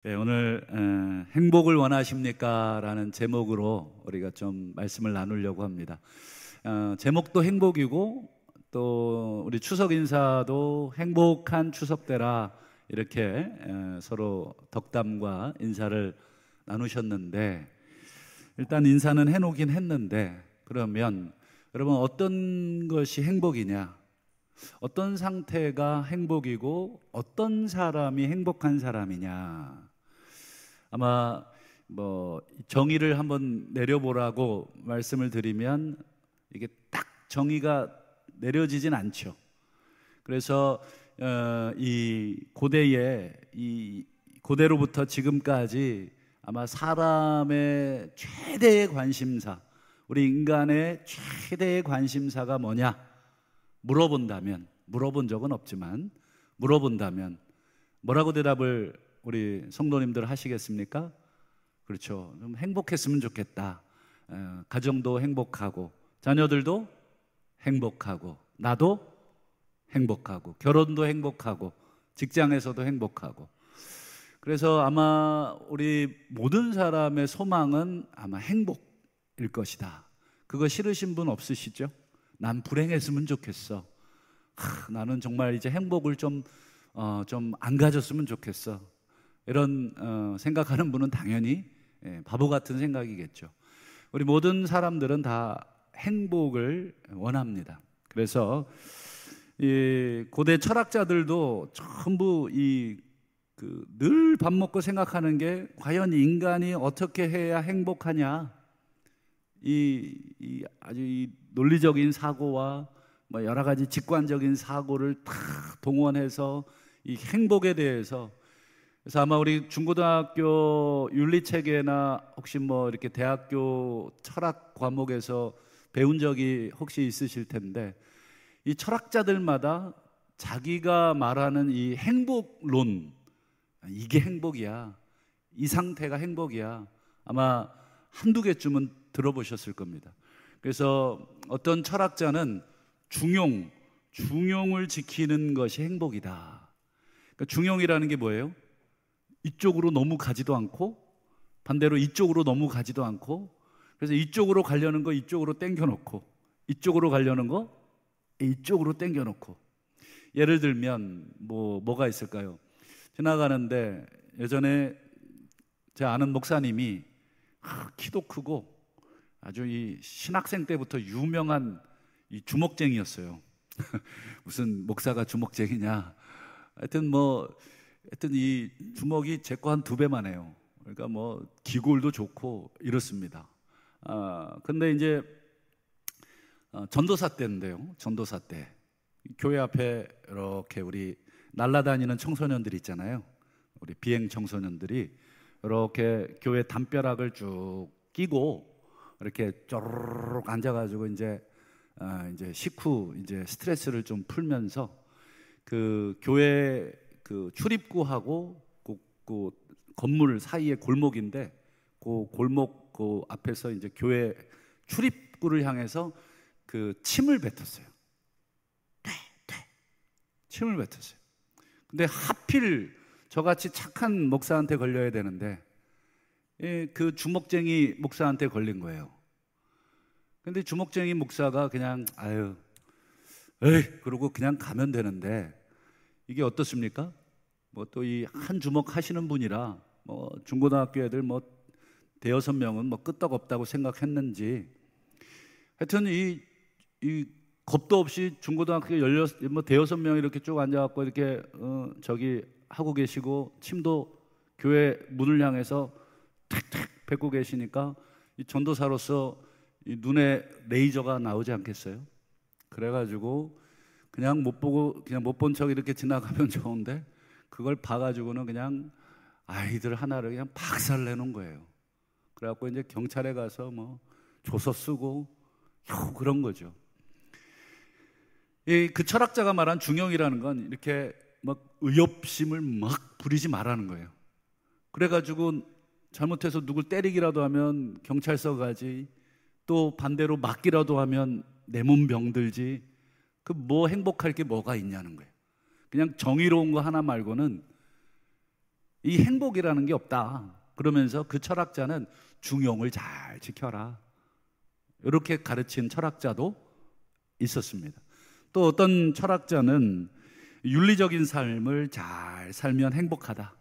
네, 오늘 행복을 원하십니까? 라는 제목으로 우리가 좀 말씀을 나누려고 합니다. 제목도 행복이고 또 우리 추석 인사도 행복한 추석 되라 이렇게 서로 덕담과 인사를 나누셨는데, 일단 인사는 해놓긴 했는데, 그러면 여러분 어떤 것이 행복이냐? 어떤 상태가 행복이고 어떤 사람이 행복한 사람이냐? 아마 정의를 한번 내려보라고 말씀을 드리면 이게 딱 정의가 내려지진 않죠. 그래서 이 고대로부터 지금까지 아마 사람의 최대의 관심사, 우리 인간의 최대의 관심사가 뭐냐 물어본 적은 없지만 물어본다면 뭐라고 대답을 우리 성도님들 하시겠습니까? 그렇죠. 좀 행복했으면 좋겠다. 가정도 행복하고 자녀들도 행복하고 나도 행복하고 결혼도 행복하고 직장에서도 행복하고. 그래서 아마 우리 모든 사람의 소망은 아마 행복일 것이다. 그거 싫으신 분 없으시죠? 난 불행했으면 좋겠어. 나는 정말 이제 행복을 좀 안 가졌으면 좋겠어. 이런 생각하는 분은 당연히 바보 같은 생각이겠죠. 우리 모든 사람들은 다 행복을 원합니다. 그래서 이 고대 철학자들도 전부 늘 밥 먹고 생각하는 게 과연 인간이 어떻게 해야 행복하냐. 아주 논리적인 사고와 여러 가지 직관적인 사고를 다 동원해서 이 행복에 대해서. 그래서 아마 우리 중고등학교 윤리체계나 혹시 이렇게 대학교 철학 과목에서 배운 적이 혹시 있으실 텐데, 이 철학자들마다 자기가 말하는 이 행복론, 이게 행복이야, 이 상태가 행복이야, 아마 한두 개쯤은 들어보셨을 겁니다. 그래서 어떤 철학자는 중용을 지키는 것이 행복이다. 그러니까 중용이라는 게 뭐예요? 이쪽으로 너무 가지도 않고 반대로 이쪽으로 너무 가지도 않고, 그래서 이쪽으로 가려는 거 이쪽으로 당겨놓고 이쪽으로 가려는 거 이쪽으로 당겨놓고. 예를 들면 뭐가 있을까요? 지나가는데 예전에 제 아는 목사님이 키도 크고 아주 이 신학생 때부터 유명한 이 주먹쟁이였어요. 무슨 목사가 주먹쟁이냐? 하여튼 이 주먹이 제 거 한 2배만 해요. 그러니까 기골도 좋고 이렇습니다. 근데 이제 전도사 때인데요. 전도사 때 교회 앞에 이렇게 우리 날아다니는 청소년들 있잖아요. 우리 비행 청소년들이 이렇게 교회 담벼락을 쭉 끼고 이렇게 쪼르륵 앉아가지고 이제 식후 이제 스트레스를 좀 풀면서 그 교회 그 출입구하고 그 건물 사이에 골목인데, 그 골목 그 앞에서 이제 교회 출입구를 향해서 그 침을 뱉었어요. 침을 뱉었어요. 근데 하필 저같이 착한 목사한테 걸려야 되는데 그 주먹쟁이 목사한테 걸린 거예요. 근데 주먹쟁이 목사가 그냥 그러고 그냥 가면 되는데, 이게 어떻습니까? 또 이 한 주먹 하시는 분이라 중고등학교 애들 5-6명은 끄떡없다고 생각했는지, 하여튼 이 겁도 없이 중고등학교 5-6명 이렇게 쭉 앉아갖고 이렇게 저기 하고 계시고, 침도 교회 문을 향해서 탁탁 뱉고 계시니까 이 전도사로서 이 눈에 레이저가 나오지 않겠어요? 그래가지고 그냥 못 본 척 이렇게 지나가면 좋은데, 그걸 봐가지고는 그냥 아이들 하나를 그냥 박살 내놓은 거예요. 그래갖고 이제 경찰에 가서 조서 쓰고 그런 거죠. 그 철학자가 말한 중용이라는 건 이렇게 의협심을 부리지 말라는 거예요. 그래가지고 잘못해서 누굴 때리기라도 하면 경찰서 가지, 또 반대로 맞기라도 하면 내 몸 병들지. 행복할 게 뭐가 있냐는 거예요. 그냥 정의로운 거 하나 말고는 이 행복이라는 게 없다. 그러면서 그 철학자는 중용을 잘 지켜라, 이렇게 가르친 철학자도 있었습니다. 또 어떤 철학자는 윤리적인 삶을 잘 살면 행복하다.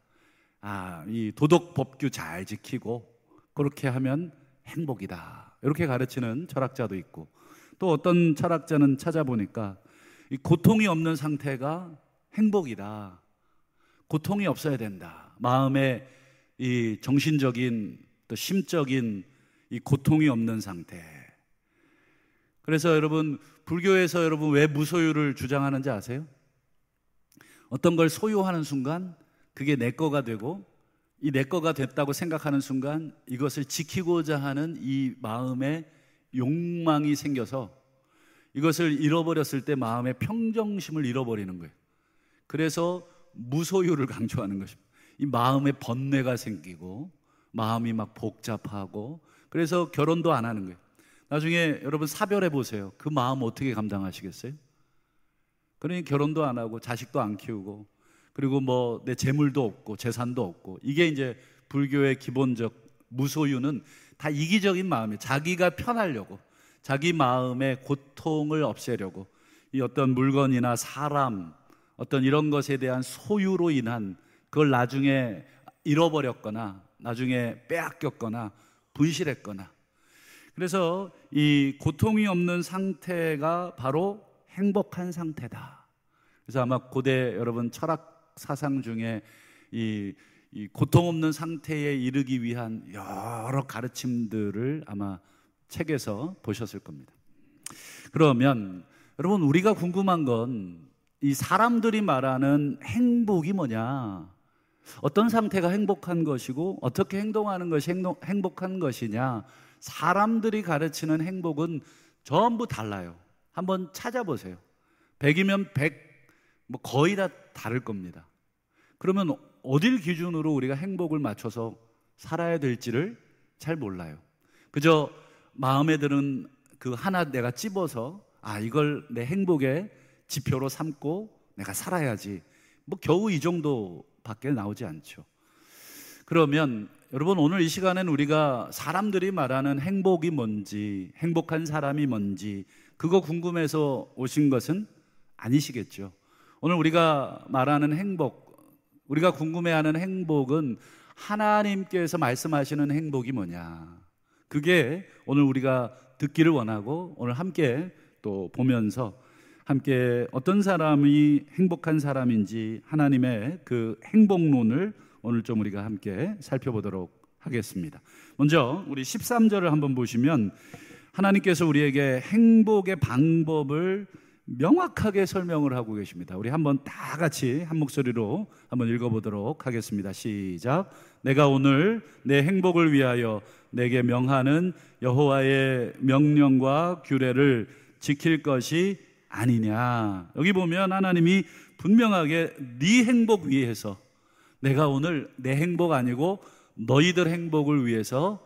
이 도덕 법규 잘 지키고 그렇게 하면 행복이다, 이렇게 가르치는 철학자도 있고, 또 어떤 철학자는 찾아보니까 이 고통이 없는 상태가 행복이다. 고통이 없어야 된다. 마음의 이 정신적인 또 심적인 이 고통이 없는 상태. 그래서 여러분, 불교에서 여러분 왜 무소유를 주장하는지 아세요? 어떤 걸 소유하는 순간 그게 내 거가 되고, 이 내 거가 됐다고 생각하는 순간 이것을 지키고자 하는 이 마음의 욕망이 생겨서 이것을 잃어버렸을 때 마음의 평정심을 잃어버리는 거예요. 그래서 무소유를 강조하는 것입니다. 이 마음에 번뇌가 생기고 마음이 막 복잡하고, 그래서 결혼도 안 하는 거예요. 나중에 여러분 사별해 보세요. 그 마음 어떻게 감당하시겠어요? 그러니 결혼도 안 하고 자식도 안 키우고, 그리고 뭐 내 재물도 없고 재산도 없고, 이게 이제 불교의 기본적 무소유는 다 이기적인 마음이에요. 자기가 편하려고, 자기 마음의 고통을 없애려고 이 어떤 물건이나 사람, 어떤 이런 것에 대한 소유로 인한 그걸 나중에 잃어버렸거나 나중에 빼앗겼거나 분실했거나. 그래서 이 고통이 없는 상태가 바로 행복한 상태다. 그래서 아마 고대 여러분 철학 사상 중에 이 고통 없는 상태에 이르기 위한 여러 가르침들을 아마 책에서 보셨을 겁니다. 그러면 여러분, 우리가 궁금한 건 이 사람들이 말하는 행복이 뭐냐, 어떤 상태가 행복한 것이고 어떻게 행동하는 것이 행복한 것이냐. 사람들이 가르치는 행복은 전부 달라요. 한번 찾아보세요. 100이면 100, 뭐 거의 다 다를 겁니다. 그러면 어딜 기준으로 우리가 행복을 맞춰서 살아야 될지를 잘 몰라요. 그저 마음에 드는 그 하나 내가 찝어서 이걸 내 행복의 지표로 삼고 내가 살아야지, 뭐 겨우 이 정도밖에 나오지 않죠. 그러면 여러분, 오늘 이 시간에는 우리가 사람들이 말하는 행복이 뭔지, 행복한 사람이 뭔지 그거 궁금해서 오신 것은 아니시겠죠. 오늘 우리가 말하는 행복, 우리가 궁금해하는 행복은 하나님께서 말씀하시는 행복이 뭐냐, 그게 오늘 우리가 듣기를 원하고, 오늘 함께 또 보면서 함께 어떤 사람이 행복한 사람인지 하나님의 그 행복론을 오늘 좀 우리가 함께 살펴보도록 하겠습니다. 먼저 우리 13절을 한번 보시면 하나님께서 우리에게 행복의 방법을 명확하게 설명을 하고 계십니다. 우리 한번 다 같이 한 목소리로 한번 읽어보도록 하겠습니다. 시작. 내가 오늘 내 행복을 위하여 내게 명하는 여호와의 명령과 규례를 지킬 것이 아니냐. 여기 보면 하나님이 분명하게 네 행복 위해서, 내가 오늘 내 행복 아니고 너희들 행복을 위해서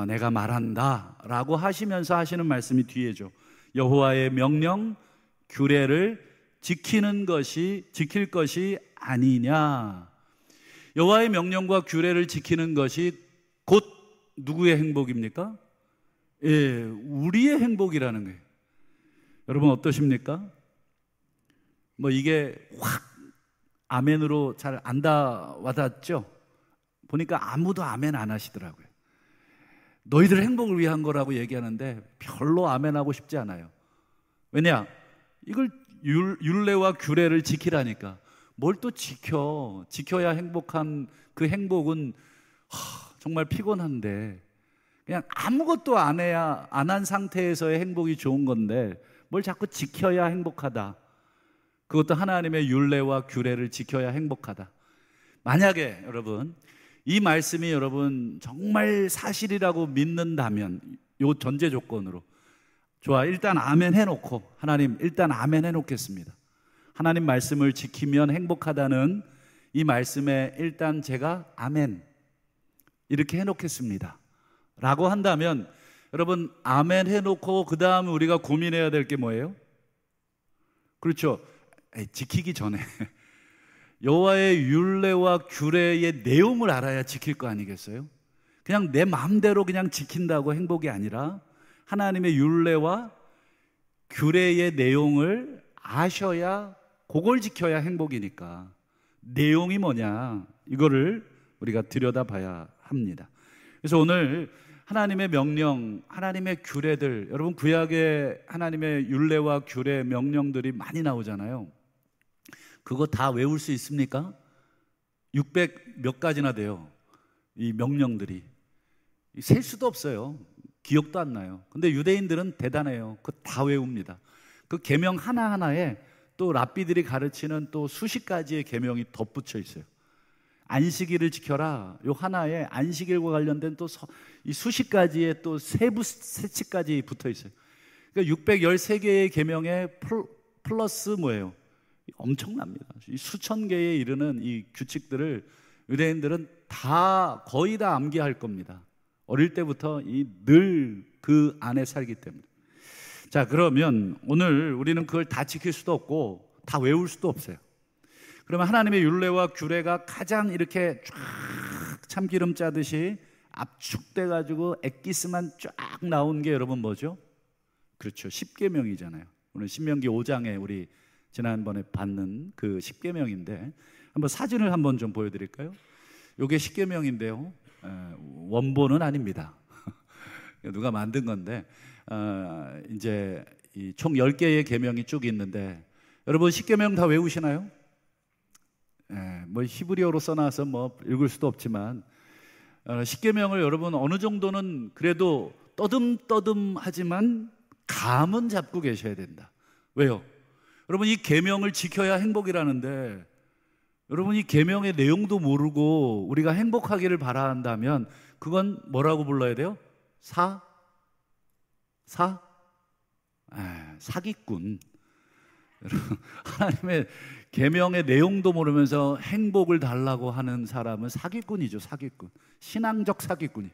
내가 말한다 라고 하시면서 하시는 말씀이 뒤에죠. 여호와의 명령, 규례를 지킬 것이 아니냐. 여호와의 명령과 규례를 지키는 것이 곧 누구의 행복입니까? 우리의 행복이라는 거예요. 여러분 어떠십니까? 뭐 이게 확 아멘으로 잘 안 와닿죠? 보니까 아무도 아멘 안 하시더라고요. 너희들 행복을 위한 거라고 얘기하는데 별로 아멘하고 싶지 않아요. 왜냐? 이걸 율례와 규례를 지키라니까. 뭘 또 지켜야 행복한 그 행복은 정말 피곤한데, 그냥 아무것도 안 한 상태에서의 행복이 좋은 건데 뭘 자꾸 지켜야 행복하다. 그것도 하나님의 율례와 규례를 지켜야 행복하다. 만약에 여러분 이 말씀이 여러분 정말 사실이라고 믿는다면, 요 전제 조건으로, 좋아, 일단 아멘 해놓고, 하나님 일단 아멘 해놓겠습니다. 하나님 말씀을 지키면 행복하다는 이 말씀에 일단 제가 아멘 이렇게 해놓겠습니다 라고 한다면, 여러분 아멘 해놓고 그 다음에 우리가 고민해야 될 게 뭐예요? 그렇죠. 지키기 전에 여호와의 율례와 규례의 내용을 알아야 지킬 거 아니겠어요? 그냥 내 마음대로 그냥 지킨다고 행복이 아니라 하나님의 율례와 규례의 내용을 아셔야, 그걸 지켜야 행복이니까 내용이 뭐냐, 이거를 우리가 들여다봐야 합니다. 그래서 오늘 하나님의 명령, 하나님의 규례들, 여러분 구약에 하나님의 율례와 규례 명령들이 많이 나오잖아요. 그거 다 외울 수 있습니까? 600 몇 가지나 돼요, 이 명령들이. 셀 수도 없어요. 기억도 안 나요. 근데 유대인들은 대단해요. 그거 다 외웁니다. 그 계명 하나하나에 또 랍비들이 가르치는 또 수십 가지의 계명이 덧붙여 있어요. 안식일을 지켜라, 요 하나에 안식일과 관련된 또 이 수십 가지의 또 세부 세칙까지 붙어 있어요. 그러니까 613개의 계명에 플러스 뭐예요? 엄청납니다. 이 수천 개에 이르는 이 규칙들을 유대인들은 다 거의 다 암기할 겁니다. 어릴 때부터 늘 그 안에 살기 때문에. 자, 그러면 오늘 우리는 그걸 다 지킬 수도 없고 다 외울 수도 없어요. 그러면 하나님의 율례와 규례가 가장 이렇게 쫙 참기름 짜듯이 압축돼 가지고 엑기스만 쫙 나온 게 여러분 뭐죠? 그렇죠, 십계명이잖아요. 오늘 신명기 5장에 우리 지난번에 받는 그 십계명인데, 한번 사진을 한번 좀 보여드릴까요? 이게 십계명인데요, 원본은 아닙니다. 누가 만든 건데, 이제 총 10개의 계명이 쭉 있는데, 여러분 십계명 다 외우시나요? 뭐 히브리어로 써놔서 뭐 읽을 수도 없지만, 십계명을 여러분 어느 정도는 그래도 떠듬떠듬하지만 감은 잡고 계셔야 된다. 왜요? 여러분 이 계명을 지켜야 행복이라는데, 여러분 이 계명의 내용도 모르고 우리가 행복하기를 바란다면 그건 뭐라고 불러야 돼요? 사기꾼. 하나님의 계명의 내용도 모르면서 행복을 달라고 하는 사람은 사기꾼이죠, 사기꾼. 신앙적 사기꾼이.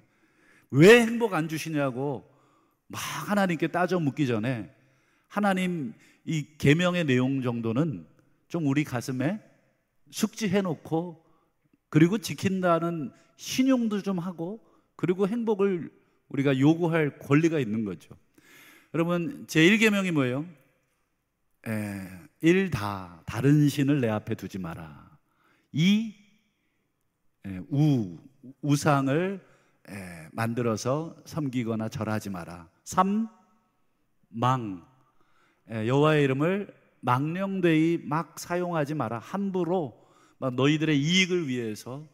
왜 행복 안 주시냐고 막 하나님께 따져 묻기 전에 하나님 이 계명의 내용 정도는 좀 우리 가슴에 숙지해 놓고, 그리고 지킨다는 신용도 좀 하고, 그리고 행복을 우리가 요구할 권리가 있는 거죠. 여러분 제1계명이 뭐예요? 다른 신을 내 앞에 두지 마라. 우상을 만들어서 섬기거나 절하지 마라. 3, 여호와의 이름을 망령되이 막 사용하지 마라. 함부로 막 너희들의 이익을 위해서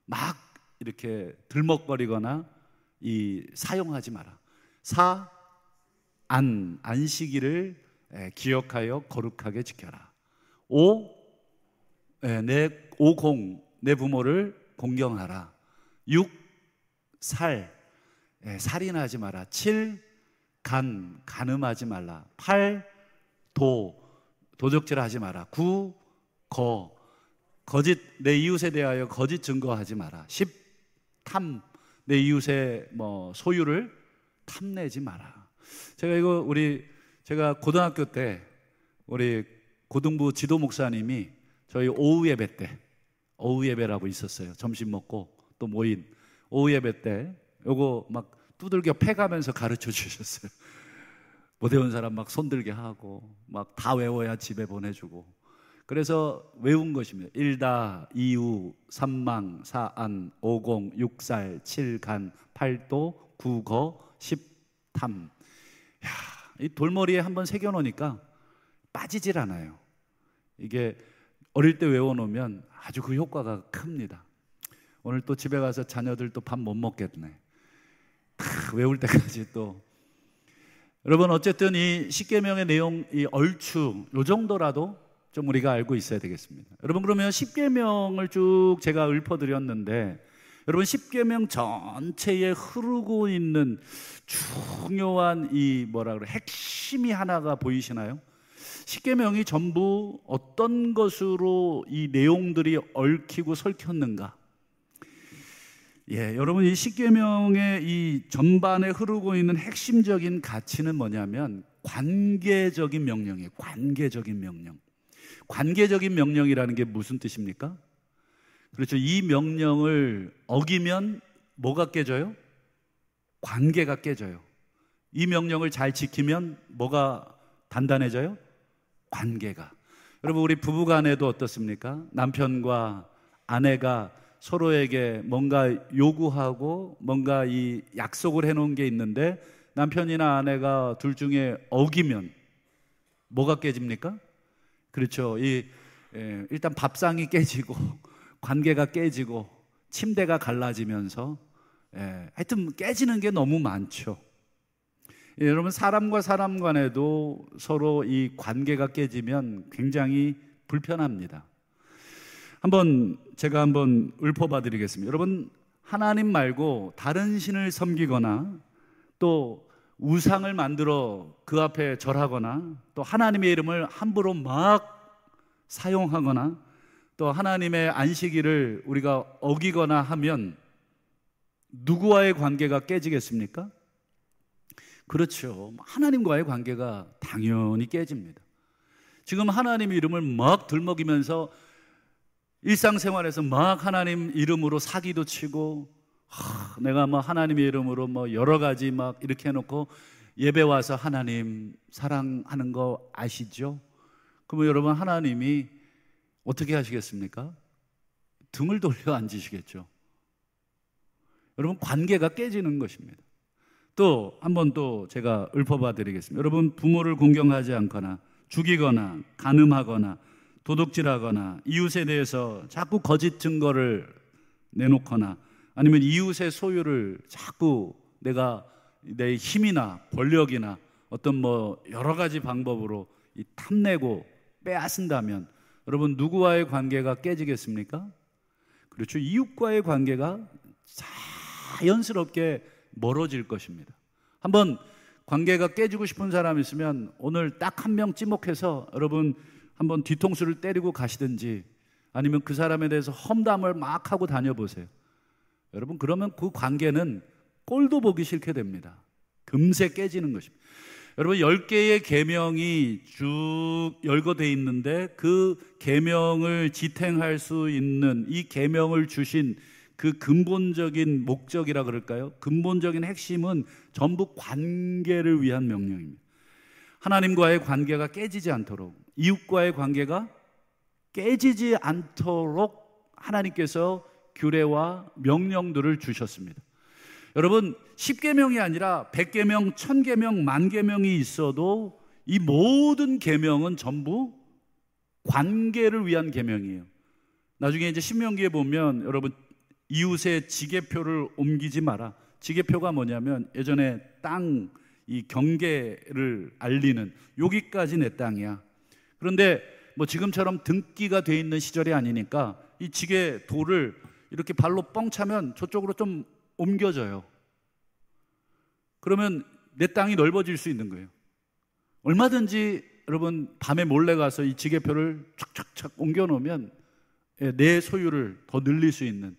막 이렇게 들먹거리거나 사용하지 마라. 4, 안식일을 기억하여 거룩하게 지켜라. 5, 내 부모를 공경하라. 6, 살인하지 마라. 7, 간음하지 말라. 8, 도적질하지 마라. 9, 거짓, 내 이웃에 대하여 거짓 증거하지 마라. 10, 내 이웃의 소유를 탐내지 마라. 제가 고등학교 때 우리 고등부 지도 목사님이 저희 오후 예배 때, 오후 예배라고 있었어요. 점심 먹고 또 모인 오후 예배 때 요거 막 두들겨 패가면서 가르쳐 주셨어요. 못 외운 사람 막 손들게 하고 막 다 외워야 집에 보내주고. 그래서 외운 것입니다. 1다, 2우, 3망, 4안, 5공, 6살, 7간, 8도, 9거, 10탐. 이 돌머리에 한번 새겨놓으니까 빠지질 않아요. 이게 어릴 때 외워놓으면 아주 그 효과가 큽니다. 오늘 또 집에 가서 자녀들 또 밥 못 먹겠네. 외울 때까지 또. 여러분 어쨌든 이 십계명의 내용, 이 얼추 요 정도라도 좀 우리가 알고 있어야 되겠습니다. 여러분 그러면 십계명을 쭉 제가 읊어드렸는데, 여러분 십계명 전체에 흐르고 있는 중요한 핵심이 하나가 보이시나요? 십계명이 전부 어떤 것으로 이 내용들이 얽히고 설켰는가? 여러분 이 십계명의 이 전반에 흐르고 있는 핵심적인 가치는 뭐냐면 관계적인 명령이에요. 관계적인 명령. 관계적인 명령이라는 게 무슨 뜻입니까? 그렇죠. 이 명령을 어기면 뭐가 깨져요? 관계가 깨져요. 이 명령을 잘 지키면 뭐가 단단해져요? 관계가. 여러분, 우리 부부 간에도 어떻습니까? 남편과 아내가 서로에게 뭔가 요구하고 뭔가 이 약속을 해놓은 게 있는데 남편이나 아내가 둘 중에 어기면 뭐가 깨집니까? 그렇죠. 일단 밥상이 깨지고 관계가 깨지고 침대가 갈라지면서 하여튼 깨지는 게 너무 많죠. 여러분, 사람과 사람 간에도 서로 이 관계가 깨지면 굉장히 불편합니다. 제가 한번 읊어봐 드리겠습니다. 여러분, 하나님 말고 다른 신을 섬기거나 또 우상을 만들어 그 앞에 절하거나 또 하나님의 이름을 함부로 막 사용하거나 또 하나님의 안식일을 우리가 어기거나 하면 누구와의 관계가 깨지겠습니까? 그렇죠. 하나님과의 관계가 당연히 깨집니다. 지금 하나님 이름을 막 들먹이면서 일상생활에서 막 하나님 이름으로 사기도 치고 내가 뭐 하나님의 이름으로 뭐 여러 가지 막 이렇게 해놓고 예배 와서 하나님 사랑하는 거 아시죠? 그러면 여러분, 하나님이 어떻게 하시겠습니까? 등을 돌려 앉으시겠죠. 여러분, 관계가 깨지는 것입니다. 또 한 번 또 제가 읊어봐 드리겠습니다. 여러분, 부모를 공경하지 않거나 죽이거나 간음하거나 도둑질하거나 이웃에 대해서 자꾸 거짓 증거를 내놓거나 아니면 이웃의 소유를 자꾸 내가 내 힘이나 권력이나 어떤 뭐 여러 가지 방법으로 탐내고 빼앗은다면 여러분, 누구와의 관계가 깨지겠습니까? 그렇죠. 이웃과의 관계가 자연스럽게 멀어질 것입니다. 한번 관계가 깨지고 싶은 사람 있으면 오늘 딱 한 명 찍목해서 여러분 한번 뒤통수를 때리고 가시든지 아니면 그 사람에 대해서 험담을 막 하고 다녀보세요. 여러분, 그러면 그 관계는 꼴도 보기 싫게 됩니다. 금세 깨지는 것입니다. 여러분, 10개의 계명이 쭉 열거되어 있는데 그 계명을 지탱할 수 있는 이 계명을 주신 그 근본적인 목적이라 그럴까요? 근본적인 핵심은 전부 관계를 위한 명령입니다. 하나님과의 관계가 깨지지 않도록, 이웃과의 관계가 깨지지 않도록 하나님께서 규례와 명령들을 주셨습니다. 여러분, 10계명이 아니라 100계명, 1000계명, 10,000계명이 있어도 이 모든 계명은 전부 관계를 위한 계명이에요. 나중에 이제 신명기에 보면 여러분, 이웃의 지게표를 옮기지 마라. 지게표가 뭐냐면 예전에 땅 이 경계를 알리는, 여기까지 내 땅이야. 그런데 뭐 지금처럼 등기가 돼 있는 시절이 아니니까 이 지게 돌을 이렇게 발로 뻥 차면 저쪽으로 좀 옮겨져요. 그러면 내 땅이 넓어질 수 있는 거예요. 얼마든지 여러분, 밤에 몰래 가서 이 지게표를 착착착 옮겨 놓으면 내 소유를 더 늘릴 수 있는,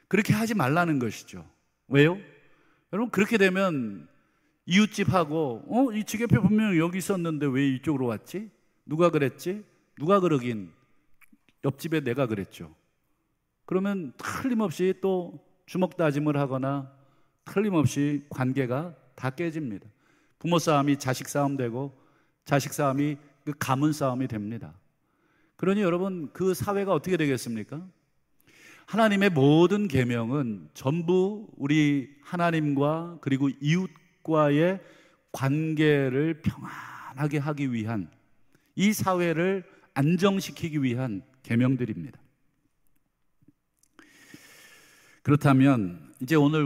그렇게 하지 말라는 것이죠. 왜요? 여러분, 그렇게 되면 이웃집하고 이 지게표 분명히 여기 있었는데 왜 이쪽으로 왔지? 누가 그랬지? 누가 그러긴 옆집에 내가 그랬죠. 그러면 틀림없이 또 주먹 다짐을 하거나 틀림없이 관계가 다 깨집니다. 부모 싸움이 자식 싸움 되고 자식 싸움이 그 가문 싸움이 됩니다. 그러니 여러분, 그 사회가 어떻게 되겠습니까? 하나님의 모든 계명은 전부 우리 하나님과 그리고 이웃과의 관계를 평안하게 하기 위한, 이 사회를 안정시키기 위한 계명들입니다. 그렇다면 이제 오늘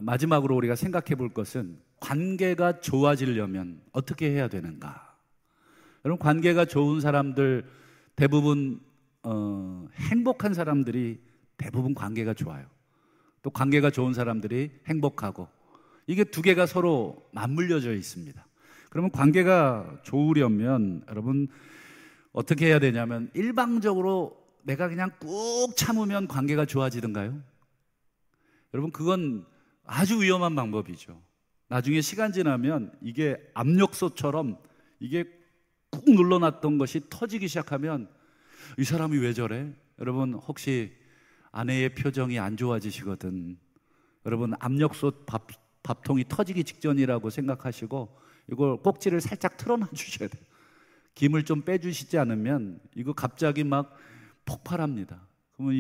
마지막으로 우리가 생각해 볼 것은 관계가 좋아지려면 어떻게 해야 되는가? 여러분, 관계가 좋은 사람들 대부분 행복한 사람들이 대부분 관계가 좋아요. 또 관계가 좋은 사람들이 행복하고, 이게 두 개가 서로 맞물려져 있습니다. 그러면 관계가 좋으려면 여러분 어떻게 해야 되냐면, 일방적으로 내가 그냥 꾹 참으면 관계가 좋아지던가요? 여러분, 그건 아주 위험한 방법이죠. 나중에 시간 지나면 이게 압력솥처럼 이게 꾹 눌러놨던 것이 터지기 시작하면 이 사람이 왜 저래? 여러분 혹시 아내의 표정이 안 좋아지시거든, 여러분 압력솥 밥통이 터지기 직전이라고 생각하시고 이걸 꼭지를 살짝 틀어놔 주셔야 돼요. 김을 좀 빼주시지 않으면 이거 갑자기 막 폭발합니다. 그러면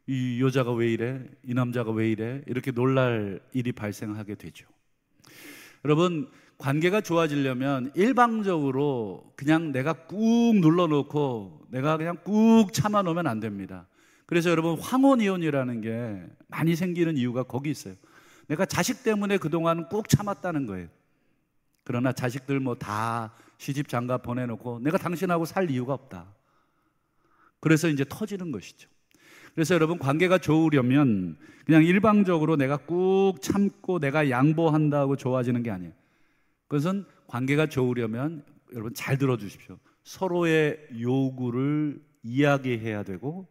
이 여자가 왜 이래? 이 남자가 왜 이래? 이렇게 놀랄 일이 발생하게 되죠. 여러분, 관계가 좋아지려면 일방적으로 그냥 내가 꾹 눌러놓고 내가 그냥 꾹 참아놓으면 안 됩니다. 그래서 여러분, 황혼이혼이라는 게 많이 생기는 이유가 거기 있어요. 내가 자식 때문에 그동안 꾹 참았다는 거예요. 그러나 자식들 뭐 다 시집 장가 보내놓고 내가 당신하고 살 이유가 없다. 그래서 이제 터지는 것이죠. 그래서 여러분, 관계가 좋으려면 그냥 일방적으로 내가 꾹 참고 내가 양보한다고 좋아지는 게 아니에요. 그것은 관계가 좋으려면 여러분 잘 들어주십시오. 서로의 요구를 이야기해야 되고,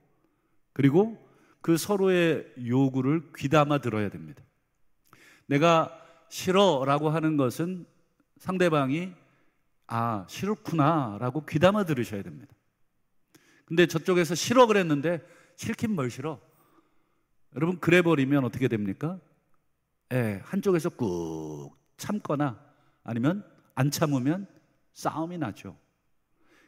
그리고 그 서로의 요구를 귀담아 들어야 됩니다. 내가 싫어라고 하는 것은 상대방이 아, 싫구나 라고 귀담아 들으셔야 됩니다. 근데 저쪽에서 싫어 그랬는데 싫긴 뭘 싫어? 여러분, 그래 버리면 어떻게 됩니까? 한쪽에서 꾹 참거나 아니면 안 참으면 싸움이 나죠.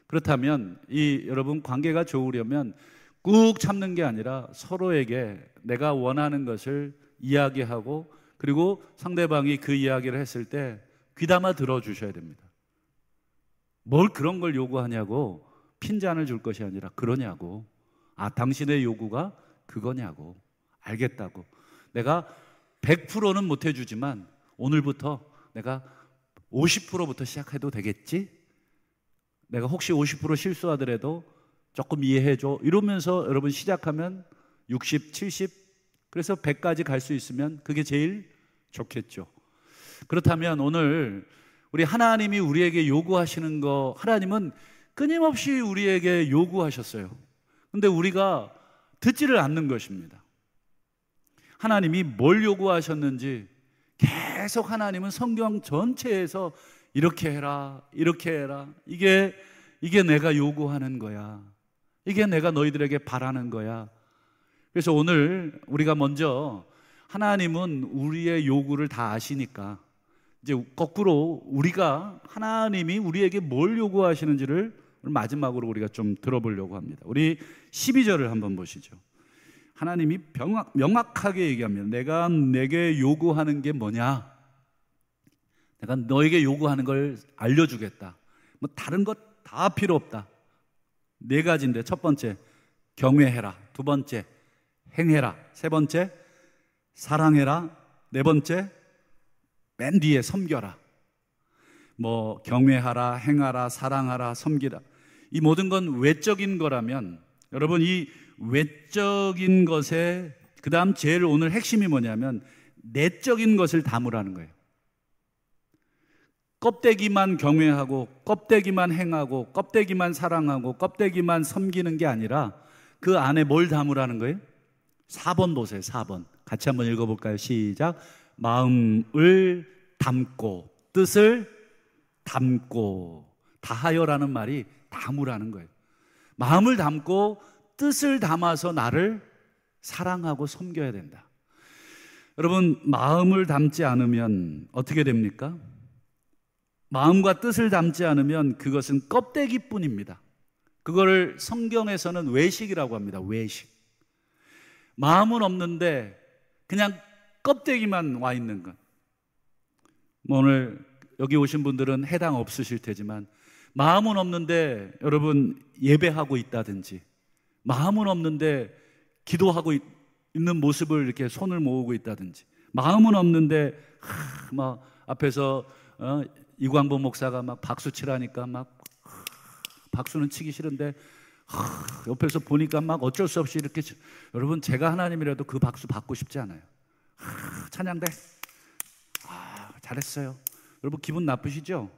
그렇다면 여러분, 관계가 좋으려면 꾹 참는 게 아니라 서로에게 내가 원하는 것을 이야기하고, 그리고 상대방이 그 이야기를 했을 때 귀담아 들어주셔야 됩니다. 뭘 그런 걸 요구하냐고, 핀잔을 줄 것이 아니라 그러냐고, 아, 당신의 요구가 그거냐고, 알겠다고, 내가 100%는 못 해주지만 오늘부터 내가 50%부터 시작해도 되겠지? 내가 혹시 50% 실수하더라도 조금 이해해줘, 이러면서 여러분 시작하면 60, 70, 그래서 100까지 갈 수 있으면 그게 제일 좋겠죠. 그렇다면 오늘 우리 하나님이 우리에게 요구하시는 거, 하나님은 끊임없이 우리에게 요구하셨어요. 근데 우리가 듣지를 않는 것입니다. 하나님이 뭘 요구하셨는지 계속 하나님은 성경 전체에서 이렇게 해라, 이렇게 해라, 이게 내가 요구하는 거야, 이게 내가 너희들에게 바라는 거야. 그래서 오늘 우리가 먼저, 하나님은 우리의 요구를 다 아시니까 이제 거꾸로 우리가 하나님이 우리에게 뭘 요구하시는지를 마지막으로 우리가 좀 들어보려고 합니다. 우리 12절을 한번 보시죠. 하나님이 명확하게 얘기합니다. 내가 내게 요구하는 게 뭐냐? 내가 너에게 요구하는 걸 알려주겠다. 뭐 다른 것 다 필요 없다. 4가지인데, 첫 번째 경외해라, 두 번째 행해라, 세 번째 사랑해라, 네 번째 맨 뒤에 섬겨라. 뭐 경외하라, 행하라, 사랑하라, 섬기라, 이 모든 건 외적인 거라면 여러분, 이 외적인 것에 그 다음 제일 오늘 핵심이 뭐냐면 내적인 것을 담으라는 거예요. 껍데기만 경외하고 껍데기만 행하고 껍데기만 사랑하고 껍데기만 섬기는 게 아니라 그 안에 뭘 담으라는 거예요? 4번 보세요. 4번 같이 한번 읽어볼까요? 시작. 마음을 담고 뜻을 담고, 다하여라는 말이 담으라는 거예요. 마음을 담고 뜻을 담아서 나를 사랑하고 섬겨야 된다. 여러분, 마음을 담지 않으면 어떻게 됩니까? 마음과 뜻을 담지 않으면 그것은 껍데기뿐입니다. 그거를 성경에서는 외식이라고 합니다. 외식. 마음은 없는데 그냥 껍데기만 와 있는 것. 뭐 오늘 여기 오신 분들은 해당 없으실 테지만, 마음은 없는데 여러분 예배하고 있다든지, 마음은 없는데 기도하고 있는 모습을 이렇게 손을 모으고 있다든지, 마음은 없는데 막 앞에서 이광복 목사가 막 박수 치라니까 막 박수는 치기 싫은데 옆에서 보니까 막 어쩔 수 없이 이렇게. 여러분, 제가 하나님이라도 그 박수 받고 싶지 않아요. 찬양대 잘했어요. 여러분 기분 나쁘시죠?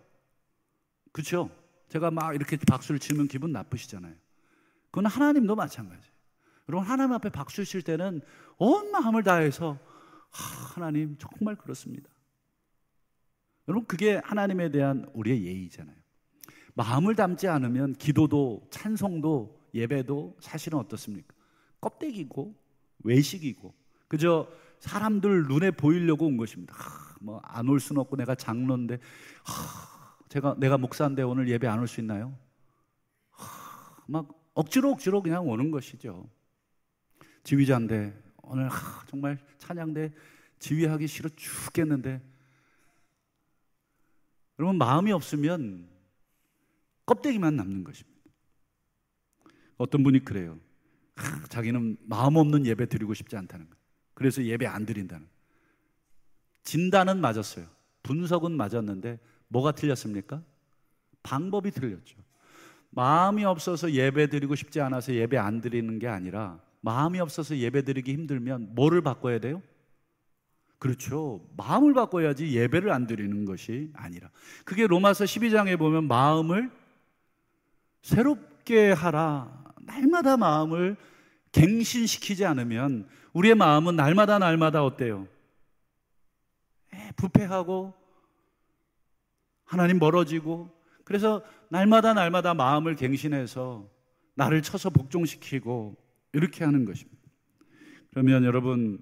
그렇죠? 제가 막 이렇게 박수를 치면 기분 나쁘시잖아요. 그건 하나님도 마찬가지예요. 여러분, 하나님 앞에 박수 칠 때는 온 마음을 다해서 하나님 정말 그렇습니다. 여러분, 그게 하나님에 대한 우리의 예의잖아요. 마음을 담지 않으면 기도도 찬송도 예배도 사실은 어떻습니까? 껍데기고 외식이고 그저 사람들 눈에 보이려고 온 것입니다. 뭐 안 올 수는 없고 내가 장로인데 내가 목사인데 오늘 예배 안 올 수 있나요? 막 억지로 그냥 오는 것이죠. 지휘자인데 오늘 정말 찬양대 지휘하기 싫어 죽겠는데, 여러분 마음이 없으면 껍데기만 남는 것입니다. 어떤 분이 그래요. 자기는 마음 없는 예배 드리고 싶지 않다는 거예요. 그래서 예배 안 드린다는 거예요. 진단은 맞았어요. 분석은 맞았는데 뭐가 틀렸습니까? 방법이 틀렸죠. 마음이 없어서 예배 드리고 싶지 않아서 예배 안 드리는 게 아니라, 마음이 없어서 예배 드리기 힘들면 뭐를 바꿔야 돼요? 그렇죠. 마음을 바꿔야지 예배를 안 드리는 것이 아니라. 그게 로마서 12장에 보면 마음을 새롭게 하라. 날마다 마음을 갱신시키지 않으면 우리의 마음은 날마다 어때요? 부패하고 하나님 멀어지고, 그래서 날마다 마음을 갱신해서 나를 쳐서 복종시키고 이렇게 하는 것입니다. 그러면 여러분,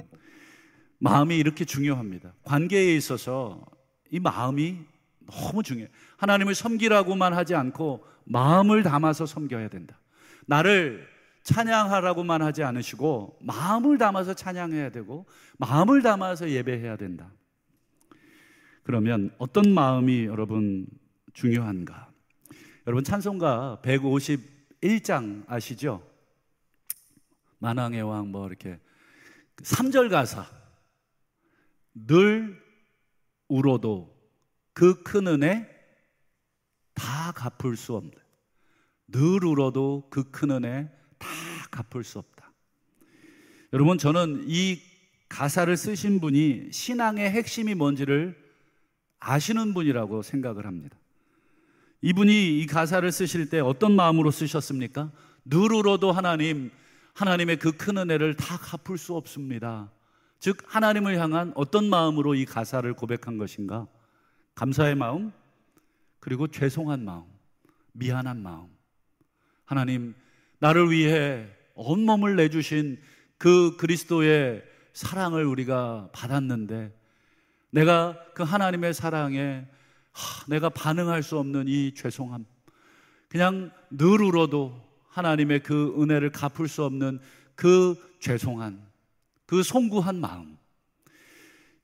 마음이 이렇게 중요합니다. 관계에 있어서 이 마음이 너무 중요해요. 하나님을 섬기라고만 하지 않고 마음을 담아서 섬겨야 된다. 나를 찬양하라고만 하지 않으시고 마음을 담아서 찬양해야 되고 마음을 담아서 예배해야 된다. 그러면 어떤 마음이 여러분 중요한가? 여러분 찬송가 151장 아시죠? 만왕의 왕 이렇게 3절 가사, 늘 울어도 그 큰 은혜 다 갚을 수 없다. 늘 울어도 그 큰 은혜 다 갚을 수 없다. 여러분, 저는 이 가사를 쓰신 분이 신앙의 핵심이 뭔지를 아시는 분이라고 생각을 합니다. 이분이 이 가사를 쓰실 때 어떤 마음으로 쓰셨습니까? 늘 울어도 하나님의 그 큰 은혜를 다 갚을 수 없습니다. 즉 하나님을 향한 어떤 마음으로 이 가사를 고백한 것인가? 감사의 마음, 그리고 죄송한 마음, 미안한 마음. 하나님, 나를 위해 온몸을 내주신 그 그리스도의 사랑을 우리가 받았는데 내가 그 하나님의 사랑에 내가 반응할 수 없는 이 죄송함, 그냥 늘 울어도 하나님의 그 은혜를 갚을 수 없는 그 죄송한, 그 송구한 마음,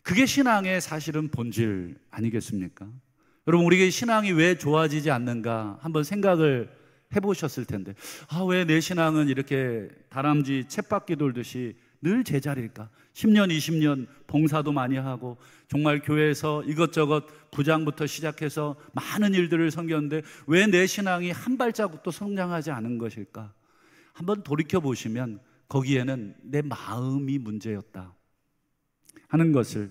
그게 신앙의 사실은 본질 아니겠습니까? 여러분, 우리의 신앙이 왜 좋아지지 않는가 한번 생각을 해보셨을 텐데, 왜 내 신앙은 이렇게 다람쥐 쳇바퀴 돌듯이 늘 제자리일까? 10년 20년 봉사도 많이 하고 정말 교회에서 이것저것 부장부터 시작해서 많은 일들을 섬겼는데 왜 내 신앙이 한 발자국도 성장하지 않은 것일까? 한번 돌이켜보시면 거기에는 내 마음이 문제였다 하는 것을,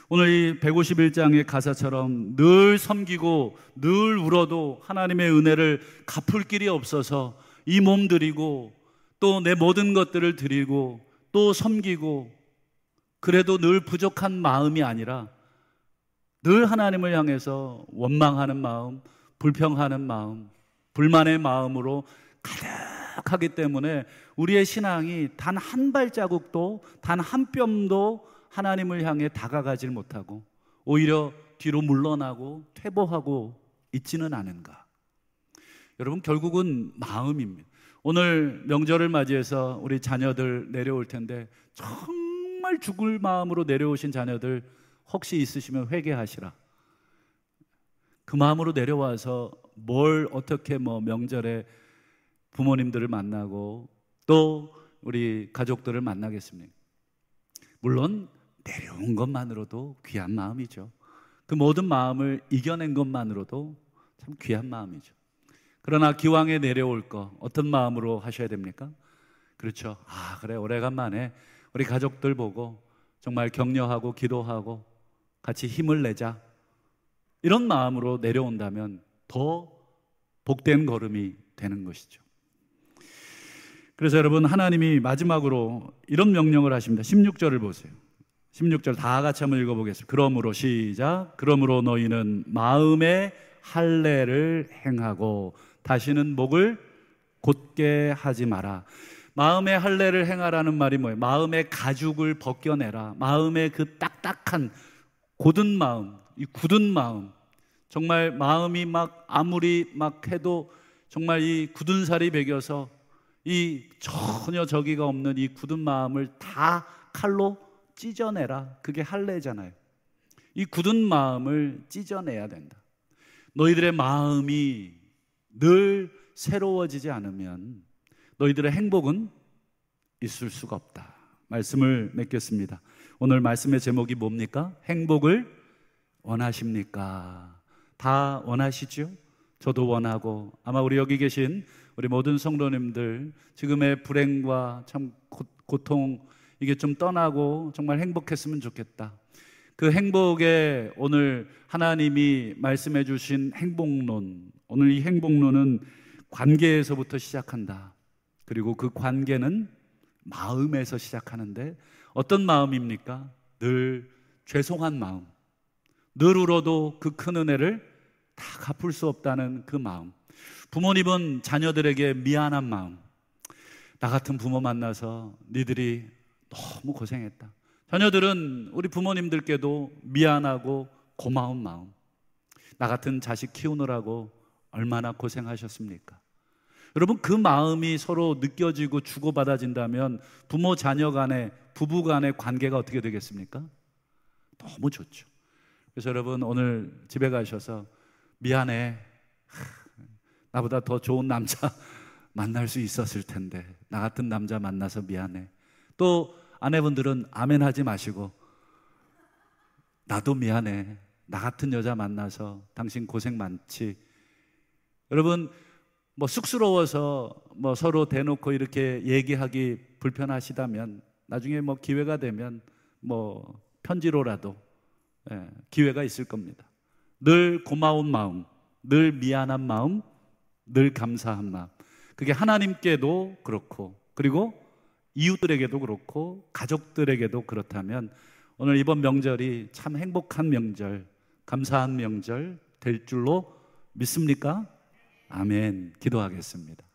오늘 이 151장의 가사처럼 늘 섬기고 늘 울어도 하나님의 은혜를 갚을 길이 없어서 이 몸 드리고 또 내 모든 것들을 드리고 또 섬기고, 그래도 늘 부족한 마음이 아니라 늘 하나님을 향해서 원망하는 마음, 불평하는 마음, 불만의 마음으로 가득하기 때문에 우리의 신앙이 단 한 발자국도, 단 한 뼘도 하나님을 향해 다가가질 못하고 오히려 뒤로 물러나고 퇴보하고 있지는 않은가? 여러분, 결국은 마음입니다. 오늘 명절을 맞이해서 우리 자녀들 내려올 텐데 정말 죽을 마음으로 내려오신 자녀들 혹시 있으시면 회개하시라. 그 마음으로 내려와서 뭘 어떻게 명절에 부모님들을 만나고 또 우리 가족들을 만나겠습니까? 물론 내려온 것만으로도 귀한 마음이죠. 그 모든 마음을 이겨낸 것만으로도 참 귀한 마음이죠. 그러나 기왕에 내려올 거 어떤 마음으로 하셔야 됩니까? 그렇죠. 그래, 오래간만에 우리 가족들 보고 정말 격려하고 기도하고 같이 힘을 내자, 이런 마음으로 내려온다면 더 복된 걸음이 되는 것이죠. 그래서 여러분, 하나님이 마지막으로 이런 명령을 하십니다. 16절을 보세요. 16절 다 같이 한번 읽어보겠습니다. 그러므로 시작. 그러므로 너희는 마음에 할례를 행하고 다시는 목을 곧게 하지 마라. 마음의 할례를 행하라는 말이 뭐예요? 마음의 가죽을 벗겨내라. 마음의 그 딱딱한 곧은 마음, 이 굳은 마음, 정말 마음이 막 아무리 막 해도 정말 이 굳은 살이 배겨서 이 전혀 저기가 없는 이 굳은 마음을 다 칼로 찢어내라. 그게 할례잖아요. 이 굳은 마음을 찢어내야 된다. 너희들의 마음이 늘 새로워지지 않으면 너희들의 행복은 있을 수가 없다. 말씀을 맺겠습니다. 오늘 말씀의 제목이 뭡니까? 행복을 원하십니까? 다 원하시죠? 저도 원하고 아마 우리 여기 계신 우리 모든 성도님들 지금의 불행과 참 고통 이게 좀 떠나고 정말 행복했으면 좋겠다. 그 행복에 오늘 하나님이 말씀해 주신 행복론, 오늘 이 행복론은 관계에서부터 시작한다. 그리고 그 관계는 마음에서 시작하는데 어떤 마음입니까? 늘 죄송한 마음, 늘 울어도 그 큰 은혜를 다 갚을 수 없다는 그 마음. 부모님은 자녀들에게 미안한 마음. 나 같은 부모 만나서 니들이 너무 고생했다. 자녀들은 우리 부모님들께도 미안하고 고마운 마음. 나 같은 자식 키우느라고 얼마나 고생하셨습니까? 여러분, 그 마음이 서로 느껴지고 주고받아진다면 부모 자녀 간의, 부부 간의 관계가 어떻게 되겠습니까? 너무 좋죠. 그래서 여러분, 오늘 집에 가셔서 미안해, 나보다 더 좋은 남자 만날 수 있었을 텐데 나 같은 남자 만나서 미안해. 또 아내분들은 아멘 하지 마시고 나도 미안해, 나 같은 여자 만나서 당신 고생 많지. 여러분, 뭐 쑥스러워서 뭐 서로 대놓고 이렇게 얘기하기 불편하시다면 나중에 뭐 기회가 되면 뭐 편지로라도 기회가 있을 겁니다. 늘 고마운 마음, 늘 미안한 마음, 늘 감사한 마음. 그게 하나님께도 그렇고 그리고 이웃들에게도 그렇고 가족들에게도 그렇다면 오늘 이번 명절이 참 행복한 명절, 감사한 명절 될 줄로 믿습니까? 아멘. 기도하겠습니다.